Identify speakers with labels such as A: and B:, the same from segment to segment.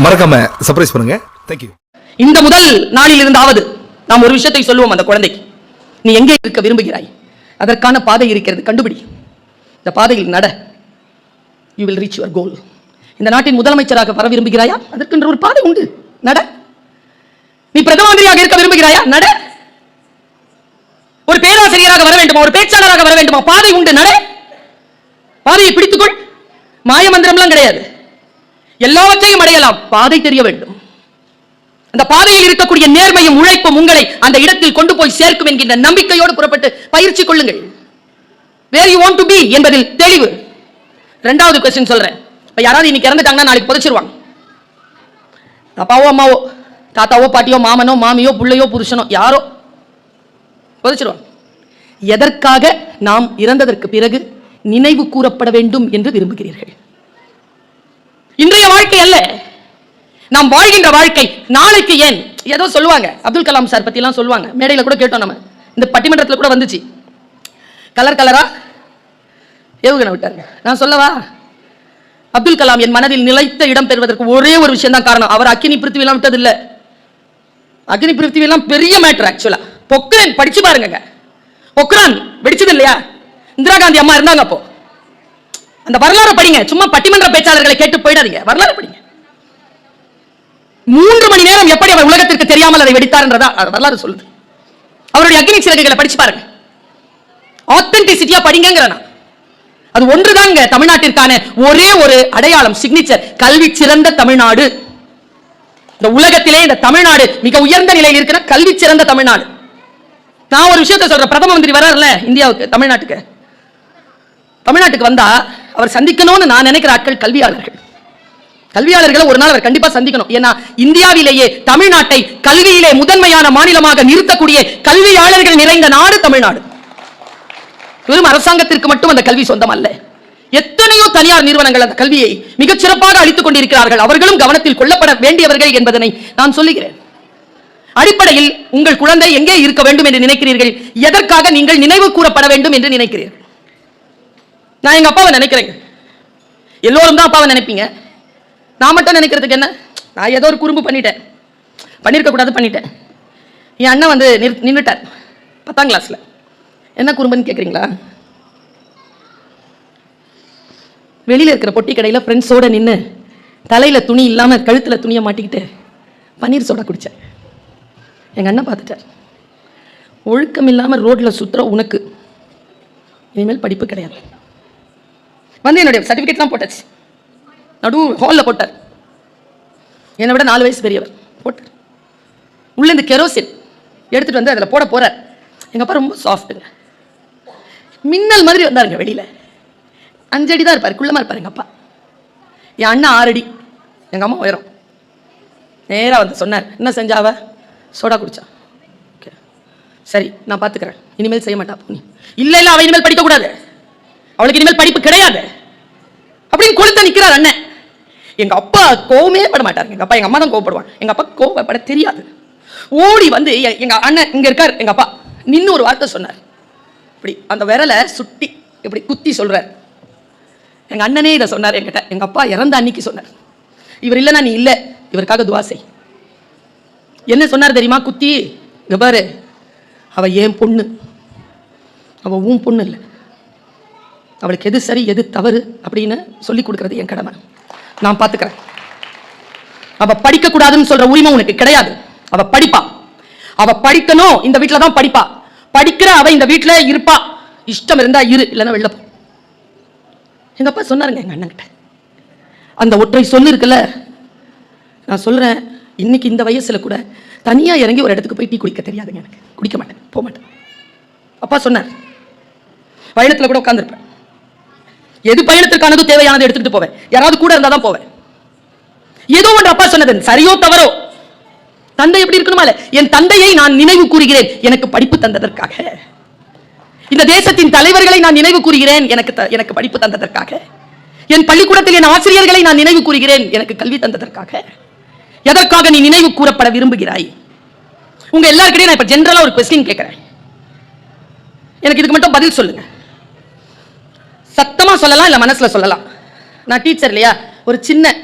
A: மறக்காம சர்ப்ரைஸ் பண்ணுங்க. தேங்க்யூ.
B: இந்த முதல் நாளில் இருந்தாவது நாம் ஒரு விஷயத்தை சொல்லுவோம் அந்த குழந்தைக்கு, நீ எங்கே இருக்க விரும்புகிறாய், அதற்கான பாதை இருக்கிறது, கண்டுபிடி, இந்த பாதையில் நட, you will reach your goal. இந்த நாட்டின் முதலமைச்சராக வர விரும்புகிறாயா, அதற்கென்ற ஒரு பாதை உண்டு, நட. நீ பிரதம மந்திரியாக இருக்க விரும்புகிறாயா, நட. ஒரு பேராசிரியராக வர வேண்டுமா, ஒரு பேச்சாளராக வர வேண்டுமா, பாதை உண்டு, நட. பாதையை பிடித்துக்கொள். மாய மந்திரம்லாம் கிடையாது, எல்லாவற்றையும் அடையலாம், பாதை தெரிய வேண்டும். அந்த பாதையில் இருக்கக்கூடிய நேர்மையும் உழைப்பும் உங்களை அந்த இடத்தில் கொண்டு போய் சேர்க்கும் என்கின்ற நம்பிக்கையோடு புறப்பட்டு பயிற்சி கொள்ளுங்கள். where you want to be என்பதில் தெளிவு. இரண்டாவது क्वेश्चन சொல்றேன். இப்ப யாராவது இன்னைக்கு இறந்துட்டாங்கன்னா நாளைக்கு புதைச்சிருவாங்க. அப்பாவோ அம்மாவோ தாத்தாவோ பாட்டியோ மாமனோ மாமியோ புள்ளையோ புருஷனோ யாரோ புதைச்சிருவாங்க. எதற்காக நாம் இறந்ததற்கு பிறகு நினைவு கூறப்பட வேண்டும் என்று விரும்புகிறீர்கள்? இன்றைய வாழ்க்கை அல்ல, நாம் வாழ்கின்ற வாழ்க்கை நாளைக்கு. ஏன் ஏதோ சொல்லுவாங்க, அப்துல் கலாம் சார் பத்தி எல்லாம் சொல்லுவாங்க, மேடையில கூட கேட்டோம், நம்ம இந்த பட்டிமன்றத்தில் கூட வந்துச்சு. கலர் கலரா ஏவுகணை விட்டாருங்க. நான் சொல்லவா, அப்துல் கலாம் என் மனதில் நிலைத்த இடம் பெறுவதற்கு ஒரே ஒரு விஷயம் தான் காரணம். அவர் அக்கினி பிருத்திவி எல்லாம் விட்டது இல்ல. அக்கினி பிருத்திவி எல்லாம் பெரிய மேட்டர். ஆக்சுவலா பொக்ரான் படிச்சு பாருங்க, பொக்ரான் வெடிச்சது இல்லையா, இந்திரா காந்தி அம்மா இருந்தாங்க அப்போ. அந்த வரலாறு படிங்க, சும்மா பட்டிமன்ற பேச்சாளர்களை கேட்டு போயிடாதீங்க, வரலாறு படிங்க. 3 மணி நேரம் எப்படி அவர் உலகத்திற்கு தெரியாமல் அதை வெடித்தார் என்றதா வரலாறு சொல்லுது. அவருடைய அக்னி சிறகுகளை படிச்சு பாருங்க, ஆத்தென்டிசிட்டியா படிங்க. அது ஒன்றுதாங்க தமிழ்நாட்டிற்கான ஒரே ஒரு அடையாளம், சிக்னேச்சர். கல்வி சிறந்த தமிழ்நாடு. இந்த உலகத்திலே இந்த தமிழ்நாடு மிக உயர்ந்த நிலையில் இருக்கிற கல்வி சிறந்த தமிழ்நாடு. நான் ஒரு விஷயத்தை சொல்றேன், பிரதம மந்திரி வர்றாருல இந்தியாவுக்கு, தமிழ்நாட்டுக்கு வந்தா அவர் சந்திக்கணும்னு நான் நினைக்கிற ஆட்கள் கல்வியாளர்கள். கல்வியாளர்களை ஒரு நாள் அவர் கண்டிப்பா சந்திக்கணும். ஏன்னா இந்தியாவிலேயே தமிழ்நாட்டை கல்வியிலே முதன்மையான மாநிலமாக நிறுத்தக்கூடிய கல்வியாளர்கள் நிறைந்த நாடு தமிழ்நாடு. வெறும் அரசாங்கத்திற்கு மட்டும் அந்த கல்வி சொந்தம் அல்ல, எத்தனையோ தனியார் நிறுவனங்கள் அந்த கல்வியை மிகச் சிறப்பாக அளித்துக் கொண்டிருக்கிறார்கள். அவர்களும் கவனத்தில் கொள்ளப்பட வேண்டியவர்கள் என்பதனை நான் சொல்லுகிறேன். அடிப்படையில் உங்கள் குழந்தை எங்கே இருக்க வேண்டும் என்று நினைக்கிறீர்கள், எதற்காக நீங்கள் நினைவு கூறப்பட வேண்டும் என்று நினைக்கிறீர்கள்? நான் எங்க அப்பாவை நினைக்கிறேங்க, எல்லோரும் தான் அப்பாவை நினைப்பீங்க, நான் மட்டும் நினைக்கிறதுக்கு என்ன? நான் ஏதோ ஒரு குறும்பு பண்ணிருக்க கூடாது, பண்ணிட்டேன். என் அண்ணன் வந்து நின்றுட்டார் 10ஆம் கிளாஸ்ல. என்ன குறும்புன்னு கேட்குறீங்களா? வெளியில் இருக்கிற பொட்டி கடையில் ஃப்ரெண்ட்ஸோட நின்று தலையில் துணி இல்லாமல் கழுத்தில் துணியை மாட்டிக்கிட்டு பன்னீர் சோடா குடித்தேன். எங்கள் அண்ணன் பார்த்துட்டார், ஒழுக்கம் இல்லாமல் ரோட்டில் சுற்றுற உனக்கு இனிமேல் படிப்பு கிடையாது. வந்து என்னுடைய சர்டிஃபிகேட்லாம் போட்டாச்சு, நடு ஹாலில் போட்டார். என்னை விட 4 வயசு பெரியவர் போட்டார். உள்ள இந்த கெரோசின் எடுத்துகிட்டு வந்து அதில் போட போகிறார். எங்கள் அப்பா ரொம்ப சாஃப்ட்டுங்க, மின்னல் மாதிரி வந்தாருங்க. வெளியில் 5 அடி தான் இருப்பார், குள்ளமாக இருப்பார் எங்கள் அப்பா. என் அண்ணன் 6 அடி, எங்கள் அம்மா உயரம். நேராக வந்து சொன்னார், என்ன செஞ்சாவ? சோடா குடிச்சா. ஓகே சரி, நான் பார்த்துக்கிறேன், இனிமேல் செய்ய மாட்டா. இல்லை இல்லை, அவள் இனிமேல் படிக்கக்கூடாது, அவளுக்கு இனிமேல் படிப்பு கிடையாது அப்படின்னு கொளுத்த நிற்கிறார் அண்ணன். எங்க அப்பா கோவமே பட மாட்டார், எங்க அப்பா எங்க அம்மா தான் கோவப்படுவாங்க. எங்க அப்பா கோவப்பட தெரியாது. ஓடி வந்து எங்க அண்ணன் இங்க இருக்கார், எங்க அப்பா நின்று ஒரு வார்த்தை சொன்னார். இப்படி அந்த விரலை சுட்டி இப்படி குத்தி சொல்றார். எங்க அண்ணனே இதை சொன்னார் என்கிட்ட, எங்க அப்பா இறந்த அன்னைக்கு சொன்னார். இவர் இல்லைன்னா நீ இல்லை, இவருக்காக துவா செய். என்ன சொன்னார் தெரியுமா? குத்தி, இங்க பாரு, அவ ஏன் பொண்ணு, அவ உன் பொண்ணு இல்லை, அவளுக்கு எது சரி எது தவறு அப்படின்னு சொல்லி கொடுக்கறது என் கடமை, நான் பார்த்துக்கிறேன். அவ படிக்க கூடாதுன்னு சொல்ற உரிமை உனக்கு கிடையாது. அவ படிப்பா, அவ படிக்கணும், இந்த வீட்டில் தான் படிப்பா, படிக்கிற அவ இந்த வீட்டில் இருப்பா, இஷ்டம் இருந்தா இரு, இல்லைன்னா வெளில போ. எங்க அப்பா சொன்னாருங்க எங்க அண்ணன் கிட்ட. அந்த ஒற்றை சொல்லு இருக்குல்ல, நான் சொல்றேன், இன்னைக்கு இந்த வயசுல கூட தனியா இறங்கி ஒரு இடத்துக்கு போய் டீ குடிக்க தெரியாதுங்க எனக்கு, குடிக்க மாட்டேன், போக மாட்டேன். அப்பா சொன்னார், பயணத்துல கூட உட்காந்துருப்பேன், எது பயணத்திற்கானது தேவையானது எடுத்துட்டு போவேன், யாராவது கூட இருந்தா தான் போவேன். ஏதோ ஒன்று அப்பா சொன்னது சரியோ தவறோ, தந்தை எப்படி இருக்கணுமா? என் தந்தையை நான் நினைவு கூறுகிறேன், எனக்கு படிப்பு தந்ததற்காக. இந்த தேசத்தின் தலைவர்களை நான் நினைவு கூறுகிறேன், எனக்கு படிப்பு தந்ததற்காக. என் பள்ளிக்கூடத்தில் என் ஆசிரியர்களை நான் நினைவு கூறுகிறேன், எனக்கு கல்வி தந்ததற்காக. எதற்காக நீ நினைவு கூறப்பட விரும்புகிறாய்? உங்க எல்லாருக்கிட்டையும் நான் இப்ப ஜெனரலா ஒரு கொஸ்டின் கேட்கிறேன், எனக்கு இதுக்கு மட்டும் பதில் சொல்லுங்க. சத்தமா சொல்லலாம், இல்ல மனசுல சொல்லலாம். நான் டீச்சர் இல்லையா, ஒரு சின்ன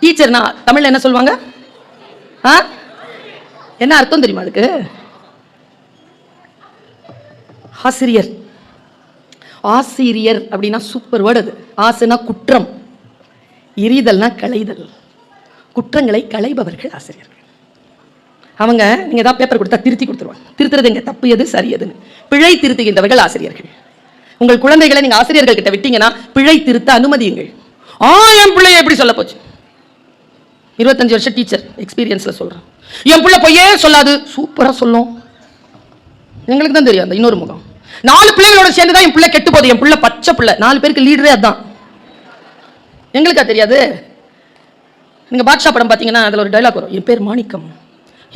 B: டீச்சர்னா தமிழ்ல என்ன சொல்லுவாங்க? என்ன அர்த்தம் தெரியுமா அதுக்கு? ஆசிரியர். ஆசிரியர் அப்படின்னா சூப்பர் வேர்டு அது. ஆசுனா குற்றம், எரிதல்னா களைதல். குற்றங்களை களைபவர்கள் ஆசிரியர்கள். அவங்க நீங்க ஏதாவது பேப்பர் கொடுத்தா திருத்தி கொடுத்துருவாங்க. திருத்துறது எங்க தப்பு எது சரி எதுன்னு பிழை திருத்துகின்றவர்கள் ஆசிரியர்கள். உங்கள் குழந்தைகளை நீங்க ஆசிரியர்கள் கிட்ட விட்டீங்கன்னா பிழை திருத்த அனுமதியுங்கள். என் பிள்ளைய எப்படி சொல்ல போச்சு? 25 வருஷம் டீச்சர் எக்ஸ்பீரியன்ஸ்ல சொல்றேன். என் பிள்ளை பொய்யே சொல்லாது, சூப்பரா சொல்லும். எங்களுக்கு தான் தெரியும் அந்த இன்னொரு முகம். 4 பிள்ளைகளோட சேர்ந்துதான் என் பிள்ளை கெட்டு போகுது. என் பிள்ளை பச்சை பிள்ளை, 4 பேருக்கு லீடரே அதான். எங்களுக்கா தெரியாது? நீங்க பாட்ஷா படம் பாத்தீங்கன்னா அதுல ஒரு டைலாக் வரும், என் பேர் மாணிக்கம்,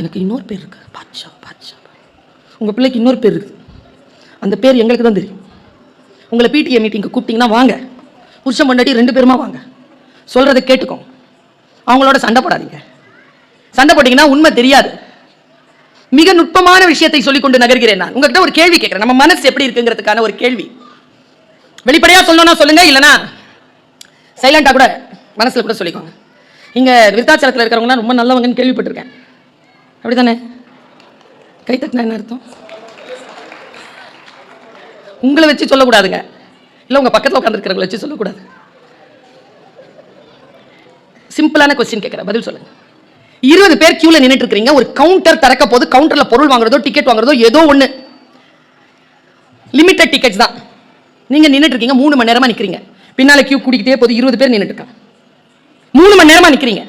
B: எனக்கு இன்னொரு பேர் இருக்கு பாட்ஷா. பாட்ஷா உங்க பிள்ளைக்கு இன்னொரு பேர் இருக்கு, அந்த பேர் எங்களுக்கு தான் தெரியும். உங்களை பிடிஏ மீட்டிங்க்கு கூப்பிட்டீங்கன்னா வாங்க, புருஷன் பொண்டாட்டி 2 பேருமா வாங்க, சொல்றதை கேட்டுக்கோங்க, அவங்களோட சண்டை போடாதீங்க. சண்டை போட்டீங்கன்னா உண்மை தெரியாது. மிக நுட்பமான விஷயத்தை சொல்லிக்கொண்டு நகர்கிறேன். நான் உங்ககிட்ட ஒரு கேள்வி கேட்கிறேன், நம்ம மனசு எப்படி இருக்குங்கிறதுக்கான ஒரு கேள்வி. வெளிப்படையா சொல்லணும்னா சொல்லுங்க, இல்லைனா சைலண்டா கூட மனசுல கூட சொல்லிக்கோங்க. இங்க விருத்தாச்சலத்தில் இருக்கிறவங்க ரொம்ப நல்லவங்கன்னு கேள்விப்பட்டிருக்கேன், அப்படித்தானே? கை தட்டினா என்ன அர்த்தம்? உங்களை வச்சு சொல்லக்கூடாதுங்க, இல்லை உங்க பக்கத்தில் உட்காந்துருக்கிறவங்களை வச்சு சொல்லக்கூடாது. சிம்பிளான கொஸ்டின் கேட்கிறேன், பதில் சொல்லுங்க. 20 பேர் கியூல நின்னுட்டு இருக்கீங்க, ஒரு கவுண்டர் திறக்க போது கவுண்டர்ல பொருள் வாங்குறதோ டிக்கெட் வாங்குறதோ ஏதோ ஒண்ணு, லிமிட்டட் டிக்கெட்ஸ் தான். நீங்க நின்னுட்டு இருக்கீங்க, 3 மணி நேரமா நிக்கிறீங்க. பின்னால கியூ கூடிக்கிட்டே போது, 20 பேர் நின்னுட்டு இருக்காங்க, 3 மணி நேரமா நிக்கிறீங்க.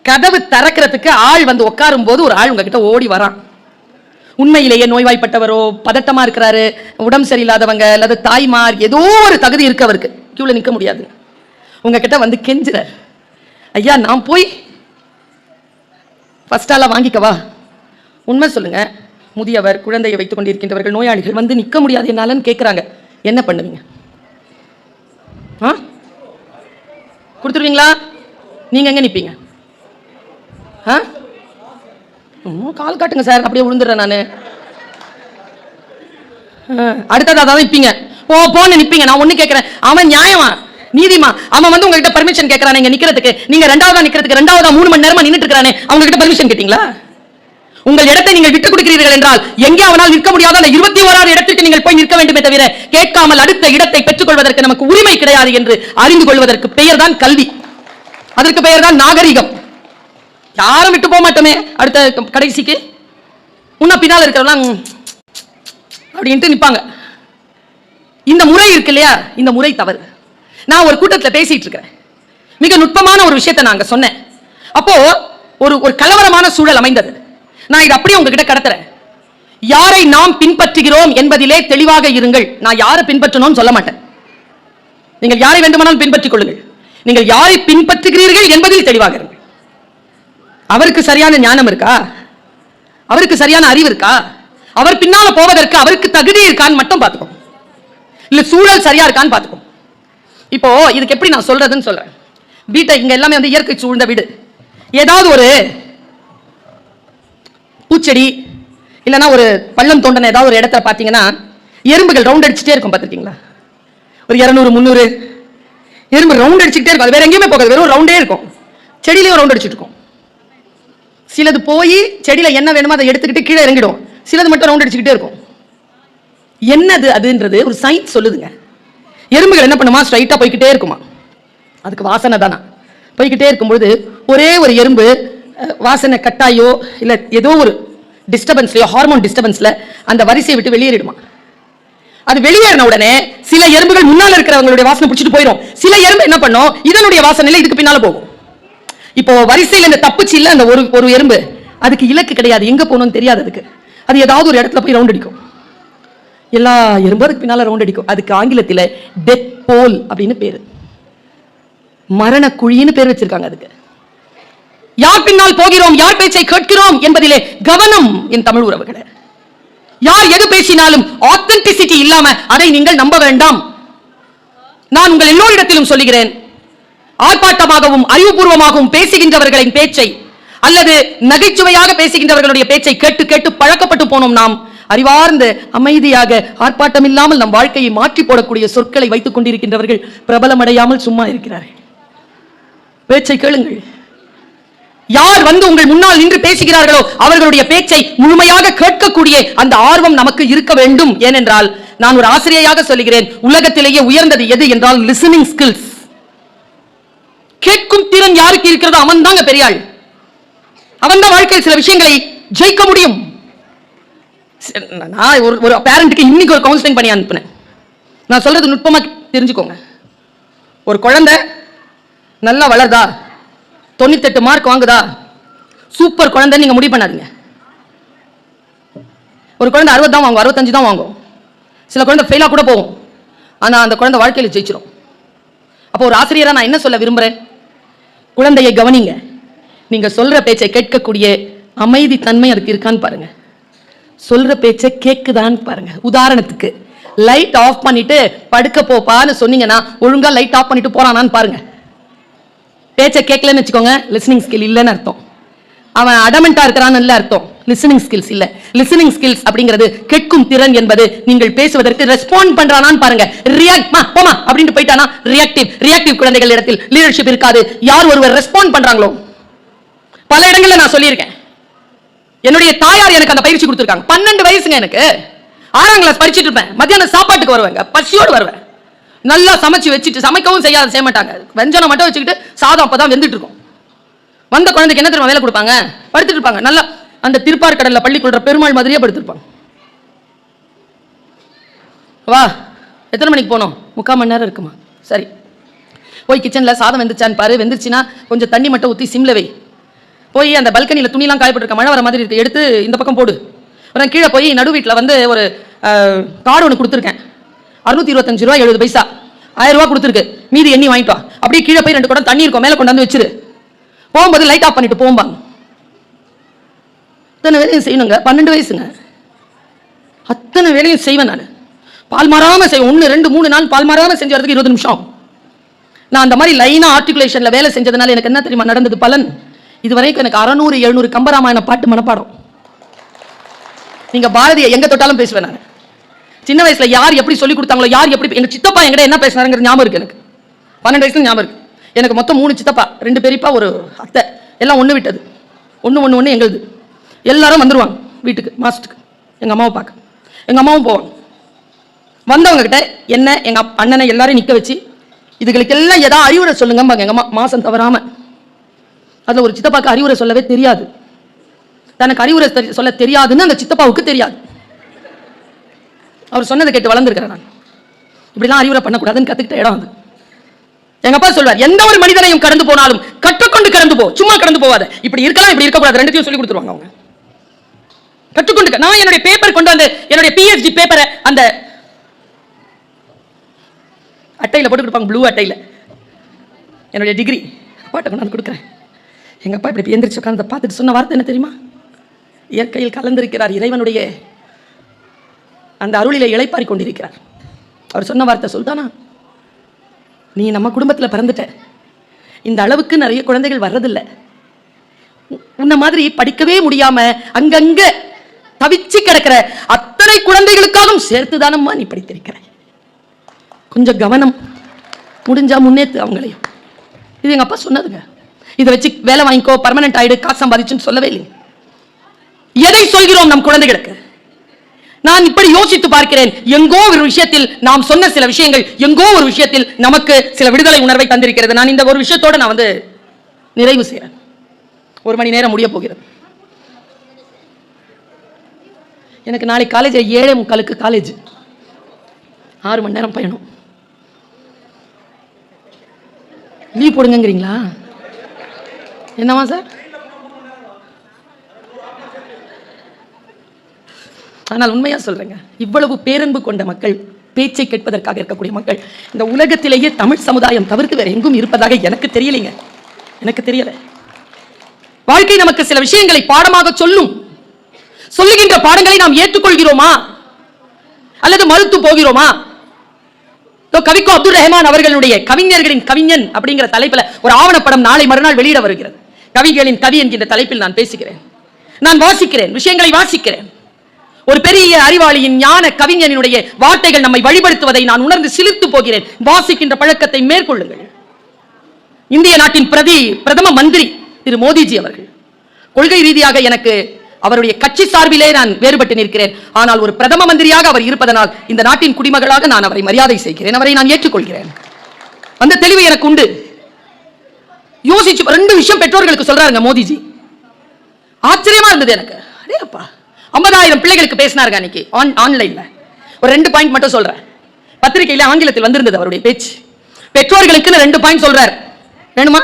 B: கதவு திறக்கிறதுக்கு ஆள் வந்து உட்காரும் போது ஒரு ஆள் உங்ககிட்ட ஓடி வரான். உண்மையிலேயே நோய்வாய்ப்பட்டவரோ, பதட்டமா இருக்கிறாரு, உடம்பு சரியில்லாதவங்க, அல்லது தாய்மார், ஏதோ ஒரு தகுதி இருக்கு அவருக்கு, கியூல நிக்க முடியாது. உங்ககிட்ட வந்து கெஞ்சுறார், ஐயா நான் போய் ஃபர்ஸ்ட் ஆளா வாங்கிக்கவா? உண்மை சொல்லுங்க, முதியவர், குழந்தையை வைத்துக் கொண்டிருக்கின்றவர்கள், நோயாளிகள் வந்து நிற்க முடியாது என்னாலன்னு கேட்குறாங்க, என்ன பண்ணுவீங்க? கொடுத்துருவீங்களா? நீங்க எங்க நிற்பீங்க? கால் காட்டுங்க சார், அப்படியே விழுந்துடுறேன் நான். அடுத்தது அதான் நிற்பீங்க, போன்னு நிற்பீங்க. நான் ஒன்று கேட்குறேன், அவன் நியாயமா நீதிமா? அவன் வந்து உங்ககிட்ட பர்மிஷன் கேட்கறான் நீங்க நிக்கிறதுக்கு, நீங்க ரெண்டாவதா நிக்கிறதுக்கு, 3 மணி நேரமா நின்னுட்டு இருக்கானே, அவங்க கிட்ட பர்மிஷன் கேட்டீங்களா? உங்கள் இடத்தை நீங்கள் விட்டுக் கொடுக்கிறீர்கள் என்றால் எங்கே அவனால் நிற்க முடியாத அந்த 21வது இடத்திற்கு நீங்கள் போய் நிற்க வேண்டுமே தவிர கேட்காமல் அடுத்த இடத்தை பெற்றுக் கொள்வதற்கு நமக்கு உரிமை கிடையாது என்று அறிந்து கொள்வதற்கு பெயர் தான் கல்வி, அதற்கு பெயர் தான் நாகரிகம். யாரும் விட்டு போக மாட்டோமே, அடுத்த கடைசிக்கு முன்ன பின்னால் இருக்கிறவங்க அப்படின்ட்டு நிற்பாங்க. இந்த முறை இருக்கு இல்லையா, இந்த முறை தவறு. நான் ஒரு கூட்டத்தில் பேசிட்டு இருக்கிறேன், மிக நுட்பமான ஒரு விஷயத்தை நான் சொன்னேன். அப்போ ஒரு கலவரமான சூழல் அமைந்தது. நான் இதை அப்படியே உங்ககிட்ட கடத்துறேன். யாரை நாம் பின்பற்றுகிறோம் என்பதிலே தெளிவாக இருங்கள். நான் யாரை பின்பற்றணும்னு சொல்ல மாட்டேன், நீங்கள் யாரை வேண்டுமானாலும் பின்பற்றிக் கொள்ளுங்கள். நீங்கள் யாரை பின்பற்றுகிறீர்கள் என்பதில் தெளிவாக இருங்கள். அவருக்கு சரியான ஞானம் இருக்கா? அவருக்கு சரியான அறிவு இருக்கா? அவர் பின்னால போவதற்கு அவருக்கு தகுதி இருக்கான்னு மட்டும் பார்த்துக்கோங்க, இல்ல சூழல் சரியா இருக்கான்னு பார்த்துக்கோங்க. இப்போ இதுக்கு எப்படி நான் சொல்றதுன்னு சொல்றேன். வீட்டை இங்க எல்லாமே வந்து இயற்கை சூழ்ந்த வீடு, ஏதாவது ஒரு பூச்செடி இல்லைன்னா ஒரு பள்ளம் தோண்டன ஏதாவது ஒரு இடத்துல பார்த்தீங்கன்னா எறும்புகள் ரவுண்ட் அடிச்சுட்டே இருக்கும், பார்த்துருக்கீங்களா? ஒரு 200 300 எறும்பு ரவுண்ட் அடிச்சுட்டே இருக்கும், அது வேற எங்கேயுமே போகாது, வெறும் ரவுண்டே இருக்கும். செடியிலையும் ரவுண்ட் அடிச்சுட்டு இருக்கும். சிலது போய் செடியில என்ன வேணுமோ அதை எடுத்துக்கிட்டு கீழே இறங்கிடும், சிலது மட்டும் ரவுண்ட் அடிச்சுக்கிட்டே இருக்கும். என்னது அதுன்றது ஒரு சயின்ஸ் சொல்லுதுங்க. எறும்புகள் என்ன பண்ணுமா, ஸ்ட்ரைட்டா போய்கிட்டே இருக்குமா, அதுக்கு வாசனை தானா. போய்கிட்டே இருக்கும்பொழுது ஒரே ஒரு எறும்பு வாசனை கட்டாயோ இல்லை ஏதோ ஒரு டிஸ்டர்பன்ஸ்லையோ, ஹார்மோன் டிஸ்டர்பன்ஸ்ல அந்த வரிசையை விட்டு வெளியேறிடுமா. அது வெளியேறின உடனே சில எறும்புகள் முன்னால இருக்கிறவங்களுடைய வாசனை பிடிச்சிட்டு போயிடும், சில எறும்பு என்ன பண்ணும், இதனுடைய வாசனையில இதுக்கு பின்னால போகும். இப்போ வரிசையில் இந்த தப்புச்சு இல்ல, அந்த ஒரு எறும்பு, அதுக்கு இலக்கு கிடையாது, எங்க போகணும்னு தெரியாது அதுக்கு. அது ஏதாவது ஒரு இடத்துல போய் ரவுண்ட் அடிக்கும், எல்லா எறும்பும் அதுக்கு பின்னால ரவுண்ட் அடிக்கும். அதுக்கு ஆங்கிலத்தில் டெத் போல் அப்படின்னு பேரு, மரண குழின்னு பேர் வச்சிருக்காங்க அதுக்கு. யார் பின்னால் போகிறோம், யார் பேச்சை கேட்கிறோம் என்பதிலே கவனம் என் தமிழ் உறவுகளே. யார் எது பேசினாலும் ஆத்தென்டிசிட்டி இல்லாம அதை நீங்கள் நம்ப வேண்டாம். நான் உங்கள் எல்லோரிடத்திலும் சொல்லுகிறேன், ஆர்ப்பாட்டமாகவும் அறிவுபூர்வமாகவும் பேசுகின்றவர்களின் பேச்சை அல்லது நகைச்சுவையாக பேசுகின்றவர்களுடைய பேச்சை கேட்டு கேட்டு பழக்கப்பட்டு போனோம். நாம் அறிவார்ந்த அமைதியாக ஆர்ப்பாட்டம் இல்லாமல் நம் வாழ்க்கையை மாற்றி போடக்கூடிய சொற்களை வைத்துக் கொண்டிருக்கின்றவர்கள் பிரபலமடையாமல் சும்மா இருக்கிறார்கள். பேச்சை கேளுங்கள். யார் வந்து உங்கள் முன்னால் நின்று பேசுகிறார்களோ அவர்களுடைய பேச்சை முழுமையாக கேட்கக்கூடிய அந்த ஆர்வம் நமக்கு இருக்க வேண்டும். ஏனென்றால் நான் ஒரு ஆசிரியையாக சொல்லுகிறேன், உலகத்திலேயே உயர்ந்தது எது என்றால் லிசனிங் ஸ்கில்ஸ். கேட்கும் திறன் யாருக்கு இருக்கிறதோ அவன் தாங்க பெரியாள். அவன் தான் வாழ்க்கையில் சில விஷயங்களை ஜெயிக்க முடியும். நான் ஒரு பேரண்ட்டுக்கு இன்னைக்கு ஒரு கவுன்சிலிங் பண்ணி அனுப்பினேன். நான் சொல்றது நுட்பமா தெரிஞ்சுக்கோங்க. ஒரு குழந்தை நல்லா வளர்தா, 98 மார்க் வாங்குதா, சூப்பர் குழந்தை நீங்க முடிவு பண்ணாதீங்க. ஒரு குழந்தை 60 தான் வாங்கும், 65 தான் வாங்கும். சில குழந்தை ஃபெயிலா கூட போகும், ஆனா அந்த குழந்தை வாழ்க்கையில் ஜெயிச்சிடும். அப்போ ஒரு ஆசிரியரா நான் என்ன சொல்ல விரும்புறேன், குழந்தையை கவனிங்க. நீங்க சொல்ற பேச்சை கேட்கக்கூடிய அமைதி தன்மை அதுக்கு இருக்கான்னு பாருங்க. சொல்ற பேச்சை கேக்குதான்னு பாருங்க. உதாரணத்துக்கு லைட் ஆஃப் பண்ணிட்டு படுக்க போப்பான்னு சொன்னீங்கன்னா ஒழுங்கா லைட் ஆஃப் பண்ணிட்டு போறானான்னு பாருங்க. பேச்சை கேட்கலன்னு வச்சுக்கோங்க, லிசனிங் ஸ்கில் இல்லைன்னு அர்த்தம். அவன் அடமெண்டா இருக்கிறான்னு இல்ல அர்த்தம், லிசனிங் ஸ்கில்ஸ் இல்ல. லிசனிங் ஸ்கில்ஸ் அப்படிங்கிறது கேட்கும் திறன் என்பது நீங்கள் பேசுவதற்கு ரெஸ்பாண்ட் பண்றானான்னு பாருங்க. ரியாக்ட் போமா அப்படினு போய்ட்டானா ரியாக்டிவ் குழந்தைகள் இடத்தில் லீடர்ஷிப் இருக்காது. யார் ஒருவர் ரெஸ்பாண்ட் பண்றாங்களோ, பல இடங்கள்ல நான் சொல்லியிருக்கேன். என்னுடைய தாயார் எனக்கு அந்த பயிற்சி கொடுத்திருக்காங்க. 12 வயசுங்க எனக்கு. 6ஆம் கிளாஸ் படிச்சிட்டு இருப்பேன். மத்தியானம் சாப்பாட்டுக்கு வருவேங்க, பசியோடு வருவேன். நல்லா சமைச்சு வச்சுட்டு, சமைக்கவும் செய்ய மாட்டாங்க, வெஞ்சனம் மட்டும் வச்சுக்கிட்டு சாதம் அப்பதான் வெந்துட்டு இருக்கும். வந்த குழந்தைக்கு என்ன தெரியுமா வேலை கொடுப்பாங்க, படுத்துட்டு இருப்பாங்க. நல்லா அந்த திருப்பார் கடல்ல பள்ளி கொள்ற பெருமாள் மாதிரியே படுத்திருப்பாங்க. வா, எத்தனை மணிக்கு போனோம், 3/4 மணி நேரம் இருக்குமா, சரி போய் கிச்சன்ல சாதம் வெந்துச்சான்னு பாரு, வெந்துச்சுன்னா கொஞ்சம் தண்ணி மட்டும் ஊற்றி சிம்ல வை, போய் அந்த பல்கனியில் துணிலாம் காயப்பட்டிருக்க, மழை வர மாதிரி இருக்கு, எடுத்து இந்த பக்கம் போடு. அப்புறம் கீழே போய் நடு வீட்டில் வந்து ஒரு கார்டு ஒன்று கொடுத்துருக்கேன், 625 ரூபா 70 பைசா, 1000 ரூபா கொடுத்துருக்கு, மீதி எண்ணி வாங்கிட்டு வா. அப்படியே கீழே போய் 2 குடம் தண்ணி இருக்கும், மேலே கொண்டாந்து வச்சிரு, போகும்போது லைட் ஆஃப் பண்ணிட்டு போம்பாங்க. அத்தனை வேலையும் செய்யணுங்க. 12 வயசுங்க, அத்தனை வேலையும் செய்வேன் நான். பால் மாறாம செய்வேன். 1 2 3 நாள் பால் மாறாம செஞ்சு வரதுக்கு 20 நிமிஷம். நான் அந்த மாதிரி லைனா ஆர்டிகுலேஷன்ல வேலை செஞ்சதுனால எனக்கு என்ன தெரியுமா நடந்தது பலன்? இதுவரைக்கும் எனக்கு 600 700 கம்பராமாயண பாட்டு மனப்பாடம். நீங்க பாரதிய எங்க தொட்டாலும் பேசுவேன் நான். சின்ன வயசுல யார் எப்படி சொல்லி கொடுத்தாங்களோ, யார் எப்படி, எங்க சித்தப்பா என்கிட்ட என்ன பேசினாருங்கிற ஞாபகம் இருக்கு எனக்கு. 12 வயசுல ஞாபகம் இருக்கு. எனக்கு மொத்தம் 3 சித்தப்பா, 2 பெரியப்பா, ஒரு அத்தை, எல்லாம் ஒன்று விட்டது. ஒன்று எங்களுது. எல்லாரும் வந்துருவாங்க வீட்டுக்கு மாசத்துக்கு எங்க அம்மாவை பார்க்க. எங்க அம்மாவும் போவாங்க. வந்தவங்க கிட்ட என்ன எங்க அண்ணனை எல்லாரையும் நிக்க வச்சு இதுகளுக்கு எல்லாம் ஏதாவது அறிவுரை சொல்லுங்க. எங்க அம்மா மாசம் தவறாம. அதுல ஒரு சித்தப்பாக்கு அறிவுரை சொல்லவே தெரியாது. தனக்கு அறிவுரை சொல்ல தெரியாதுன்னு அந்த சித்தப்பாவுக்கு தெரியாது. அவர் சொன்னதை கேட்டு வளர்ந்துருக்கிறேன் நான். இப்படிலாம் அறிவுரை பண்ணக்கூடாதுன்னு கத்துக்கிட்ட இடம் அது. எங்க அப்பா சொல்வார், எந்த ஒரு மனிதனையும் கடந்து போனாலும் கற்றுக்கொண்டு கடந்து போ, சும்மா கடந்து போவாத. இப்படி இருக்கலாம், இப்படி இருக்கக்கூடாது, ரெண்டுத்தையும் சொல்லி கொடுத்துருவாங்க அவங்க. கற்றுக்கொண்டு. நான் என்னுடைய பேப்பர் கொண்டு வந்து, என்னுடைய PhD பேப்பரை அந்த அட்டையில போட்டு கொடுப்பாங்க, ப்ளூ அட்டையில என்னுடைய டிகிரி அப்பாட்ட கொண்டாந்து கொடுக்குறேன். எங்க அப்பா இப்படி எந்திரிச்சு உட்காந்து பார்த்துட்டு சொன்ன வார்த்தை என்ன தெரியுமா? இயற்கையில் கலந்திருக்கிறார், இறைவனுடைய அந்த அருளிலே இளைப்பாரி கொண்டிருக்கிறார். அவர் சொன்ன வார்த்தை சொல்லிட்டானா, நீ நம்ம குடும்பத்தில் பிறந்துட்ட, இந்த அளவுக்கு நிறைய குழந்தைகள் வர்றதில்லை, உன்ன மாதிரி படிக்கவே முடியாம அங்கங்க தவிச்சு கிடக்கிற அத்தனை குழந்தைகளுக்காகவும் சேர்த்துதானம்மா நீ படித்திருக்கிற, கொஞ்சம் கவனம், முடிஞ்சா முன்னேற்று அவங்களையும். இது எங்க அப்பா சொன்னதுங்க. இதை வச்சு வேலை வாங்கிக்கோ, பர்மனன்ட் ஆயிடு, காசு சம்பாதிச்சுன்னு சொல்லவே இல்லை. எதை சொல்கிறோம் நம் குழந்தைகளுக்கு? நான் இப்படி யோசித்து பார்க்கிறேன். எங்கோ ஒரு விஷயத்தில் நாம் சொன்ன சில விஷயங்கள் எங்கோ ஒரு விஷயத்தில் நமக்கு சில விடுதலை உணர்வை தந்திருக்கிறது. நான் இந்த ஒரு விஷயத்தோட நான் நிறைவு செய்கிறேன். 1 மணி நேரம் முடிய போகிறது. எனக்கு நாளைக்கு காலேஜ் 7:45 காலேஜ், 6 மணி நேரம் பயணம். லீவ் போடுங்கிறீங்களா? என்னவா சார்? ஆனால் உண்மையா சொல்றேங்க, இவ்வளவு பேரன்பு கொண்ட மக்கள், பேச்சை கேட்பதற்காக இருக்கக்கூடிய மக்கள் இந்த உலகத்திலேயே தமிழ் சமுதாயம் தவிர்த்து வேற எங்கும் இருப்பதாக எனக்கு தெரியலைங்க. எனக்கு தெரியல. வாழ்க்கை நமக்கு சில விஷயங்களை பாடமாக சொல்லும். சொல்லுகின்ற பாடங்களை நாம் ஏற்றுக்கொள்கிறோமா அல்லது மறுத்து போகிறோமா? கவிக்கோ அப்துல் ரஹ்மான் அவர்களுடைய கவிஞர்களின் கவிஞன் அப்படிங்கிற தலைப்பில் ஒரு ஆவணப்படம் நாளை மறுநாள் வெளியிட வருகிறது. கவிகளின் கவி என்கின்ற தலைப்பில் நான் பேசுகிறேன். நான் வாசிக்கிறேன், விஷயங்களை வாசிக்கிறேன். ஒரு பெரிய அறிவாளியின் ஞான கவிஞனுடைய வார்த்தைகள் நம்மை வழிபடுத்துவதை நான் உணர்ந்து சிலிர்த்து போகிறேன். வாசிக்கின்ற பழக்கத்தை மேற்கொள்ளுங்கள். இந்திய நாட்டின் பிரதம மந்திரி திரு மோடிஜி அவர்கள். கொள்கை ரீதியாக எனக்கு அவருடைய கட்சி சார்பிலே நான் வேறுபட்டு நிற்கிறேன். ஆனால் ஒரு பிரதம மந்திரியாக அவர் இருப்பதனால் இந்த நாட்டின் குடிமகளாக நான் அவரை மரியாதை செய்கிறேன், அவரை நான் ஏற்றுக்கொள்கிறேன். அந்த தெளிவு எனக்கு உண்டு. யோசிச்சு 2 விஷயம் பெற்றோர்களுக்கு சொல்றாருங்க மோடிஜி. ஆச்சரியமா இருந்தது எனக்கு. அடே அப்பா, 50,000 பிள்ளைகளுக்கு பேசினாருங்க அன்னைக்கு ஆன்லைன்ல. ஒரு 2 பாயிண்ட் மட்டும் சொல்றேன். பத்திரிகையில ஆங்கிலத்தில் வந்திருந்தது அவருடைய பேச்சு. பெற்றோர்களுக்கு 2 பாயிண்ட் சொல்றார். வேணுமா?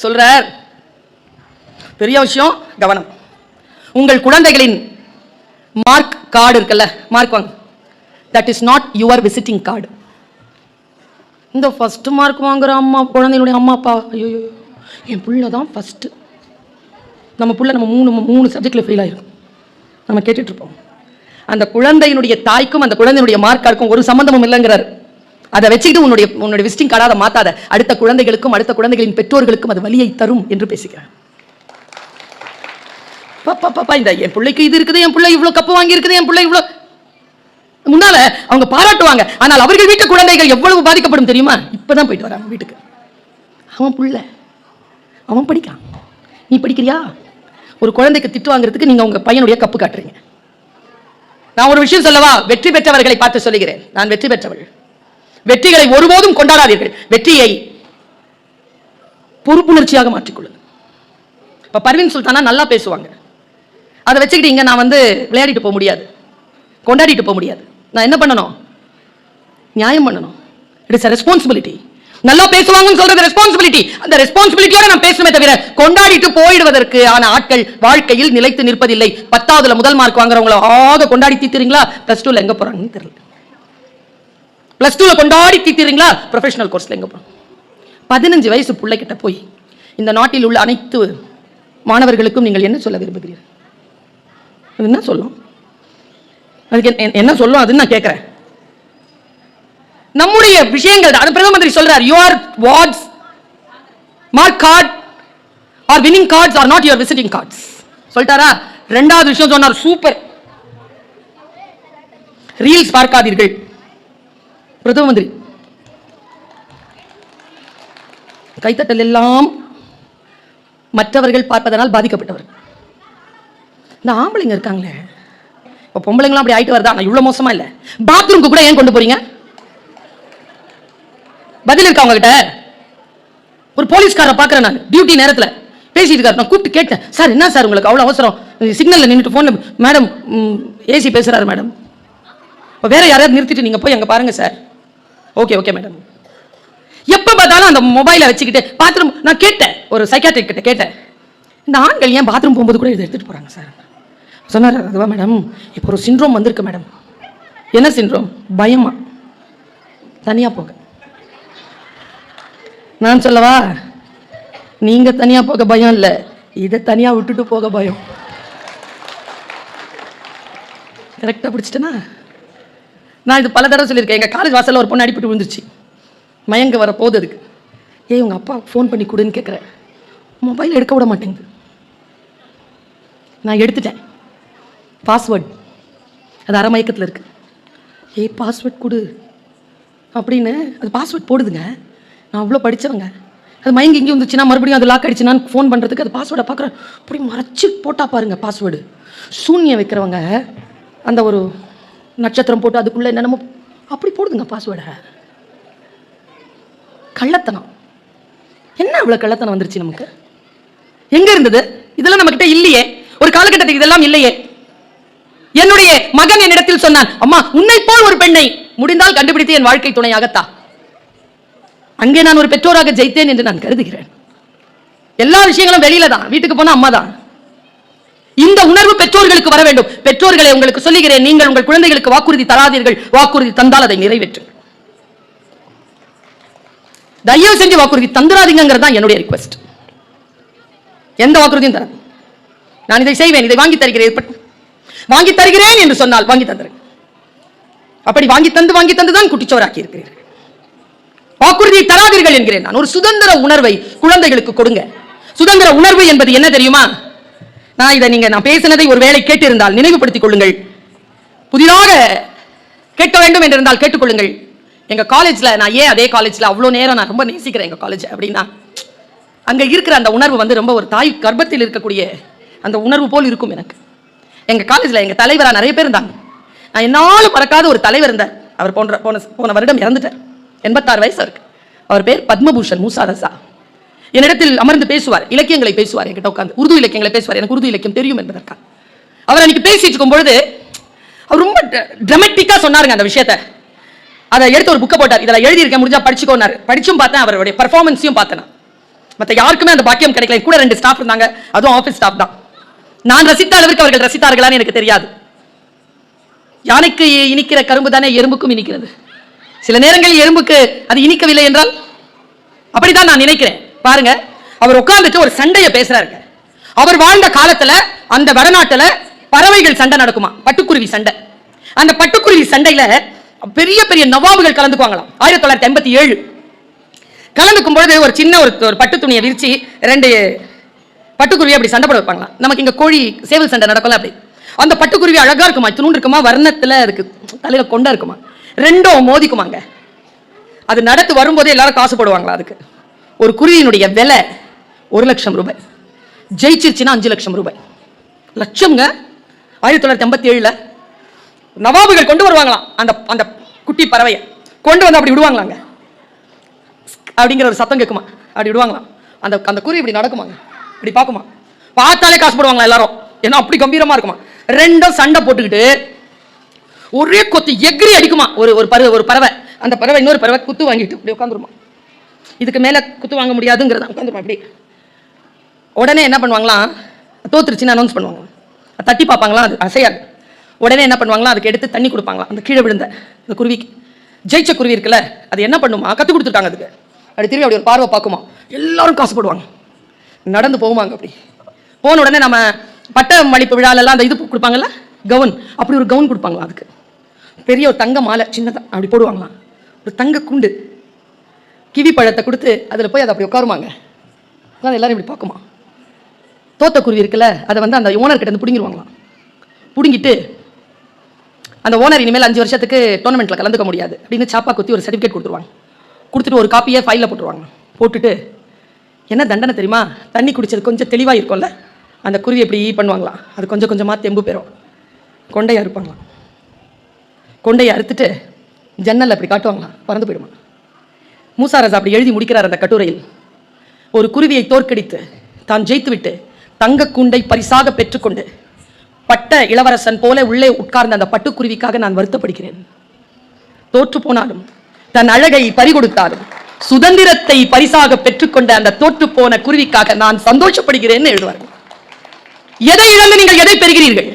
B: சொல்றார். பெரிய விஷயம், கவனம். உங்கள் குழந்தைகளின் மார்க் கார்டு இருக்குல்ல, மார்க் வாங்க, that is not your visiting card. இந்த ஃபர்ஸ்ட் மார்க் வாங்குற அம்மா, குழந்தைகளுடைய அம்மா அப்பா, ஐயோ என் புள்ள தான் ஃபர்ஸ்ட். நம்ம புள்ள நம்ம மூணு சப்ஜெக்ட்ல ஃபெயில் ஆயிருக்கும். நம்ம கேட்டுட்டு இருப்போம். அந்த குழந்தையினுடைய தாய்க்கும் அந்த குழந்தையினுடைய மார்க் கார்டுக்கும் ஒரு சம்பந்தமும் இல்லைங்கிறார். அதை வச்சுக்கிட்டு உன்னுடைய விசிட்டிங் கார்டாக மாத்தாத, அடுத்த குழந்தைகளுக்கும் அடுத்த குழந்தைகளின் பெற்றோர்களுக்கும் அது வலியை தரும் என்று பேசுகிறார். பாப்பா இந்த என் பிள்ளைக்கு இது இருக்குது, என் பிள்ளை இவ்வளவு கப்பு வாங்கி இருக்குது, என் பிள்ளை இவ்வளவு முன்னால அவங்க பாராட்டுவாங்க. ஆனால் அவர்கள் வீட்டு குழந்தைகள் எவ்வளவு பாதிக்கப்படும் தெரியுமா? இப்பதான் போயிட்டு வராங்க வீட்டுக்கு. அவன் புள்ள, அவன் படிக்கான், நீ படிக்கிறியா? ஒரு குழந்தைக்கு திட்டு வாங்குறதுக்கு நீங்க உங்க பையனுடைய கப்பு காட்டுறீங்க. நான் ஒரு விஷயம் சொல்லவா? வெற்றி பெற்றவர்களை பார்த்து சொல்லுகிறேன். நான் வெற்றி பெற்றவர்கள். வெற்றிகளை ஒருபோதும் கொண்டாடாதீர்கள். வெற்றியை பொறுப்புணர்ச்சியாக மாற்றிக்கொள்ளுங்க. இப்ப பர்வீன் சுல்தானா நல்லா பேசுவாங்க. அதை வச்சுக்கிட்டு இங்க நான் விளையாடிட்டு போக முடியாது, கொண்டாடிட்டு போக முடியாது. நான் என்ன பண்ணணும்? நியாயம் பண்ணணும். It is a responsibility. நல்லா பேசுவாங்கன்னு சொல்றது ரெஸ்பான்சிபிலிட்டி. அந்த ரெஸ்பான்சிபிலிட்டியோட நான் பேசணுமே தவிர கொண்டாடிட்டு போயிடுவதற்கு ஆன ஆட்கள் வாழ்க்கையில் நிலைத்து நிற்பதில்லை. 10ஆவதுல முதல் மார்க் வாங்குறவங்கள ஆக கொண்டாடி தீத்துறீங்களா? +2ல எங்க போறாங்கன்னு தெரியல. +2ல கொண்டாடி தீத்துறீங்களா? ப்ரொஃபஷனல் கோர்ஸ்ல எங்க போறாங்க? 15 வயசு பிள்ளை கிட்ட போய் இந்த நாட்டில் உள்ள அனைத்து மாணவர்களுக்கும் நீங்கள் என்ன சொல்ல விரும்புகிறீர்கள்? என்ன சொல்லும்? அதுக்கு என்ன சொல்லும் அதுன்னு நான் கேட்கிறேன். நம்முடைய விஷயங்கள் தான். பிரதம மந்திரி சொல்றார், your words mark card are winning cards are not your visiting cards சொல்லிட்டாரா? 2வது விஷயம் சொன்னார், சூப்பர். ரீல்ஸ் பார்க்காதீர்கள். பிரதம மந்திரி கைத்தட்டல் எல்லாம் மற்றவர்கள் பார்ப்பதனால் பாதிக்கப்பட்டவர். இந்த ஆம்பளைங்க இருக்காங்களே, இப்போ பொம்பளைங்களாம் அப்படி ஆயிட்டு வருதா? நான் இவ்வளவு மோசமா இல்லை. பாத்ரூம்க்கு கூட ஏன் கொண்டு போறீங்க? பதில் இருக்கா உங்ககிட்ட? ஒரு போலீஸ்காரரை பார்க்குறேன் நான் டியூட்டி நேரத்தில் பேசிட்டு இருக்காரு. நான் கூப்பிட்டு கேட்டேன், சார் என்ன சார் உங்களுக்கு அவ்வளோ அவசரம்? சிக்னலில் நின்றுட்டு ஃபோனில், மேடம் ஏசி பேசுகிறாரு மேடம், வேற யாரையாவது நிறுத்திட்டு நீங்கள் போய் அங்கே பாருங்க சார். Okay okay madam. எப்போ பார்த்தாலும் அந்த மொபைலை வச்சுக்கிட்டு பாத்ரூம். நான் கேட்டேன், ஒரு சைக்காட்ரிக் கிட்ட கேட்டேன், இந்த ஆண்கள் ஏன் பாத்ரூம் போகும்போது கூட இதை எடுத்துகிட்டு போகிறாங்க சார்? சொன்னார், அதுவா மேடம், இப்போ ஒரு சிண்ட்ரோம் வந்திருக்கு மேடம். என்ன சிண்ட்ரோம்? பயமா, தனியாக போக. நான் சொல்லவா, நீங்க தனியா போக பயம் இல்ல, இதை தனியா விட்டுட்டு போக பயம். கரெக்டா பிடிச்சிட்டேனா? நான் இது பல தடவை சொல்லியிருக்கேன். எங்க காலேஜ் வாசல்ல ஒரு பொண்ணு அடிபட்டு விழுந்துருச்சு, மயங்க வர போகுது. அதுக்கு உங்க அப்பா ஃபோன் பண்ணி கொடுன்னு கேட்குறேன். மொபைல் எடுக்க விட மாட்டேங்குது. நான் எடுத்துட்டேன். பாஸ்வேர்டு அது அரை மயக்கத்தில் இருக்கு. பாஸ்வேர்ட் கொடு அப்படின்னு அது பாஸ்வேர்ட் போடுதுங்க. நான் அவ்வளோ படித்தவங்க. அது மயங்கி இங்கே வந்துச்சுன்னா மறுபடியும் அது லாக் அடிச்சுனான்னு ஃபோன் பண்ணுறதுக்கு அது பாஸ்வேர்டை பார்க்குறேன். அப்படி மறைச்சி போட்டா பாருங்க பாஸ்வேர்டு. சூன்யம் வைக்கிறவங்க அந்த ஒரு நட்சத்திரம் போட்டு அதுக்குள்ளே என்னென்னமோ அப்படி போடுதுங்க பாஸ்வேர்டை. கள்ளத்தனம். என்ன அவ்வளோ கள்ளத்தனம் வந்துருச்சு நமக்கு? எங்க இருந்தது இதெல்லாம்? நம்ம கிட்ட இல்லையே. ஒரு காலகட்டத்துக்கு இதெல்லாம் இல்லையே. என்னுடைய மகன் என்னிடத்தில் சொன்னான், அம்மா உன்னை போல் ஒரு பெண்ணை முடிந்தால் கண்டுபிடித்து என் வாழ்க்கை துணையாகத்தான். அங்கே நான் ஒரு பெற்றோராக ஜெயித்தேன் என்று நான் கருதுகிறேன். எல்லா விஷயங்களும் வெளியில தான், வீட்டுக்கு போனா அம்மா தான். இந்த உணர்வு பெற்றோர்களுக்கு வர வேண்டும். பெற்றோர்களை உங்களுக்கு சொல்லுகிறேன், நீங்கள் உங்கள் குழந்தைகளுக்கு வாக்குறுதி தராதீர்கள். வாக்குறுதி தந்தால் அதை நிறைவேற்றுங்கள். தயவு செஞ்சு வாக்குறுதி தந்துராதீங்கிறது தான் என்னுடைய ரிக்வெஸ்ட். எந்த வாக்குறுதியும் தர, நான் இதை செய்வேன், இதை வாங்கி தருகிறேன் என்று சொன்னால் வாங்கி தந்துருங்க. அப்படி வாங்கி தந்து தான் குட்டிச்சோராக்கி இருக்கிறீர்கள். வாக்குறுதியை தராதீர்கள் என்கிறேன் நான். ஒரு சுதந்திர உணர்வை குழந்தைகளுக்கு கொடுங்க. சுதந்திர உணர்வு என்பது என்ன தெரியுமா? நான் பேசினதை ஒரு வேளை கேட்டிருந்தால் நினைவுபடுத்திக் கொள்ளுங்கள். புதிதாக கேட்க வேண்டும் என்றிருந்தால் கேட்டுக்கொள்ளுங்கள். எங்க காலேஜ்ல நான் ஏன் அதே காலேஜ்ல அவ்வளோ நேரம் நான் ரொம்ப நேசிக்கிறேன் எங்க காலேஜ் அப்படின்னா, அங்க இருக்கிற அந்த உணர்வு வந்து ரொம்ப ஒரு தாய் கர்ப்பத்தில் இருக்கக்கூடிய அந்த உணர்வு போல் இருக்கும் எனக்கு. எங்க காலேஜ்ல எங்க தலைவரா நிறைய பேர் இருந்தாங்க. நான் என்னாலும் மறக்காத ஒரு தலைவர் இருந்தார். அவர் போன வருடம் இறந்துட்டார். 86 வயசு இருக்கு. அவர் பேர் பத்மபூஷன் மூசா ரசா. என்னிடத்தில் அமர்ந்து பேசுவார், இலக்கியங்களை பேசுவார். என்கிட்ட உட்காந்து உருது இலக்கியங்களை பேசுவார். எனக்கு உருது இலக்கியம் தெரியும் என்பதற்காக. அவர் அன்னைக்கு பேசிட்டு இருக்கும் பொழுது அவர் ரொம்ப டிராமட்டிக்கா சொன்னாருங்க அந்த விஷயத்தை. அதை எடுத்து ஒரு புக்கை போட்டார். இதில் எழுதியிருக்கேன், முடிஞ்சா படிச்சுக்கோனாரு. படிச்சும் பார்த்தேன், அவருடைய பர்ஃபார்மன்ஸையும் பார்த்தேன். மற்ற யாருக்குமே அந்த பாக்கியம் கிடைக்கல. கூட 2 ஸ்டாஃப் இருந்தாங்க, அதுவும் ஆஃபீஸ் ஸ்டாஃப் தான். நான் ரசித்த அளவிற்கு அவர்கள் ரசித்தார்களான்னு எனக்கு தெரியாது. யானைக்கு இனிக்கிற கரும்பு தானே எறும்புக்கும் இனிக்கிறது. சில நேரங்களில் எறும்புக்கு அது இனிக்கவில்லை என்றால் அப்படிதான் நான் நினைக்கிறேன். பாருங்க, அவர் உட்கார்ந்துட்டு ஒரு சண்டையை பேசுறாருங்க. அவர் வாழ்ந்த காலத்துல அந்த வடநாட்டுல பறவைகள் சண்டை நடக்குமா, பட்டுக்குருவி சண்டை. அந்த பட்டுக்குருவி சண்டையில பெரிய பெரிய நவாபுகள் கலந்துக்குவாங்களாம். 1987 கலந்துக்கும் பொழுது ஒரு சின்ன ஒரு பட்டு துணியை விரிச்சு 2 பட்டுக்குருவி அப்படி சண்டை போட வைப்பாங்களாம். நமக்கு இங்க கோழி சேவல் சண்டை நடக்கல அப்படி. அந்த பட்டுக்குருவி அழகா இருக்குமா, இத்தினூண்டு இருக்குமா, வர்ணத்துல அதுக்கு தலையில கொண்டா இருக்குமா, 2ம் மோதிக்குமாங்க. அது நடத்து வரும்போதே எல்லாரும் காசு போடுவாங்களா. அதுக்கு ஒரு குருவியினுடைய விலை 1 லட்சம் ரூபாய். ஜெயிச்சிருச்சுன்னா 5 லட்சம் ரூபாய். லட்சம்ங்க. 1987 நவாபுகள் கொண்டு வருவாங்களாம் அந்த அந்த குட்டி பறவையை கொண்டு வந்து அப்படி விடுவாங்களாங்க. அப்படிங்கிற ஒரு சத்தம் கேட்குமா, அப்படி விடுவாங்களாம். அந்த அந்த குருவி இப்படி நடக்குமாங்க, இப்படி பார்க்குமா, பார்த்தாலே காசு போடுவாங்களா எல்லாரும். ஏன்னா அப்படி கம்பீரமா இருக்குமா. 2ம் சண்டை போட்டுக்கிட்டு ஒரே கொத்து எகிரி அடிக்குமா. ஒரு பறவை, அந்த பறவை இன்னொரு பறவை குத்து வாங்கிட்டு இப்படி உட்காந்துருமா. இதுக்கு மேல குத்து வாங்க முடியாதுங்கிறத உட்காந்துருமா. இப்படி உடனே என்ன பண்ணுவாங்களாம், தோத்துருச்சுன்னு அனௌன்ஸ் பண்ணுவாங்க. தட்டி பார்ப்பாங்களாம், அது அசையாது. உடனே என்ன பண்ணுவாங்களாம், அதுக்கு எடுத்து தண்ணி கொடுப்பாங்களாம். அந்த கீழே விழுந்த அந்த குருவிக்கு. ஜெயிச்ச குருவி இருக்குல்ல, அது என்ன பண்ணுமா, கற்றுக் கொடுத்துருக்காங்க அதுக்கு. அப்படி திரும்பி அப்படி ஒரு பார்வை பார்க்குமா, எல்லாரும் காசு போடுவாங்க. நடந்து போவாங்க. அப்படி போன உடனே நம்ம பட்ட மளிப்பு விழாலெல்லாம் அந்த இது கொடுப்பாங்கல்ல, கவுன், அப்படி ஒரு கவுன் கொடுப்பாங்களா. அதுக்கு பெரிய ஒரு தங்க மாலை சின்னதாக அப்படி போடுவாங்களாம். ஒரு தங்க குண்டு கிவி பழத்தை கொடுத்து அதில் போய் அதை அப்படி உட்காருமாங்க. உட்காந்து எல்லாரும் இப்படி பார்க்குமா. தோத்த குருவி இருக்குல்ல, அதை வந்து அந்த ஓனர்கிட்ட இருந்து பிடுங்கிடுவாங்களாம். பிடுங்கிட்டு அந்த ஓனர் இனிமேல் 5 வருஷத்துக்கு டோர்னமெண்ட்டில் கலந்துக்க முடியாது அப்படின்னு சாப்பா குத்தி ஒரு சர்டிஃபிகேட் கொடுத்துருவாங்க. கொடுத்துட்டு ஒரு காப்பியை ஃபைலில் போட்டுருவாங்க. போட்டுட்டு என்ன தண்டனை தெரியுமா, தண்ணி குடிச்சது கொஞ்சம் தெளிவாக இருக்கும்ல, அந்த குருவி எப்படி பண்ணுவாங்களாம், அது கொஞ்சம் கொஞ்சமாக தெம்பு பெறும். கொண்டையை அறுப்பாங்களாம். கொண்டையை அறுத்துட்டு ஜன்னல் அப்படி காட்டுவாங்களாம், பறந்து போயிடுமா. மூசா ரசா அப்படி எழுதி முடிக்கிறார் அந்த கட்டுரையில். ஒரு குருவியை தோற்கடித்து தான் ஜெயித்துவிட்டு தங்க கூண்டை பரிசாக பெற்றுக்கொண்டு பட்ட இளவரசன் போல உள்ளே உட்கார்ந்த அந்த பட்டுக்குருவிக்காக நான் வருத்தப்படுகிறேன். தோற்று போனாலும் தன் அழகை பறிகொடுத்தாலும் சுதந்திரத்தை பரிசாக பெற்றுக்கொண்ட அந்த தோற்று போன குருவிக்காக நான் சந்தோஷப்படுகிறேன் எழுதுவார்கள். எதை இழந்து நீங்கள் எதை பெறுகிறீர்கள்?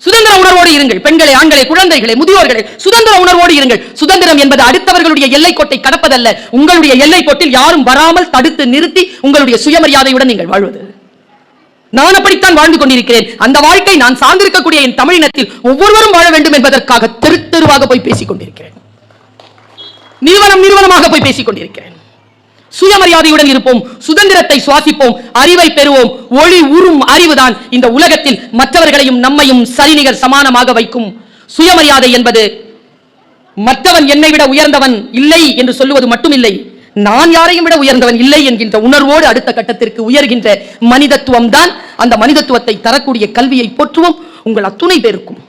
B: சுதந்திர உணர்வோடு இருங்கள். பெண்களை, ஆண்களை, குழந்தைகளை, முதியோர்களை சுதந்திர உணர்வோடு இருங்கள். சுதந்திரம் என்பது அடுத்தவர்களுடைய எல்லைக்கோட்டை கடப்பதல்ல. உங்களுடைய எல்லைக்கோட்டில் யாரும் வராமல் தடுத்து நிறுத்தி உங்களுடைய சுயமரியாதையுடன் நீங்கள் வாழ்வது. நான் அப்படித்தான் வாழ்ந்து கொண்டிருக்கிறேன். அந்த வாழ்க்கை நான் சார்ந்திருக்கக்கூடிய என் தமிழினத்தில் ஒவ்வொருவரும் வாழ வேண்டும் என்பதற்காக தெரு தெருவாக போய் பேசிக் கொண்டிருக்கிறேன். நிறுவனமாக போய் பேசிக் கொண்டிருக்கிறேன். சுயமரியாதையுடன் இருப்போம், சுதந்திரத்தை சுவாசிப்போம், அறிவை பெறுவோம். ஒளி உறும் அறிவுதான் இந்த உலகத்தில் மற்றவர்களையும் நம்மையும் சரிநிகர் சமானமாக வைக்கும். சுயமரியாதை என்பது மற்றவன் என்னை விட உயர்ந்தவன் இல்லை என்று சொல்லுவது மட்டுமில்லை, நான் யாரையும் விட உயர்ந்தவன் இல்லை என்கின்ற உணர்வோடு அடுத்த கட்டத்திற்கு உயர்கின்ற மனிதத்துவம் தான். அந்த மனிதத்துவத்தை தரக்கூடிய கல்வியை போற்றுவோம். உங்கள் அத்துணை பேருக்கும்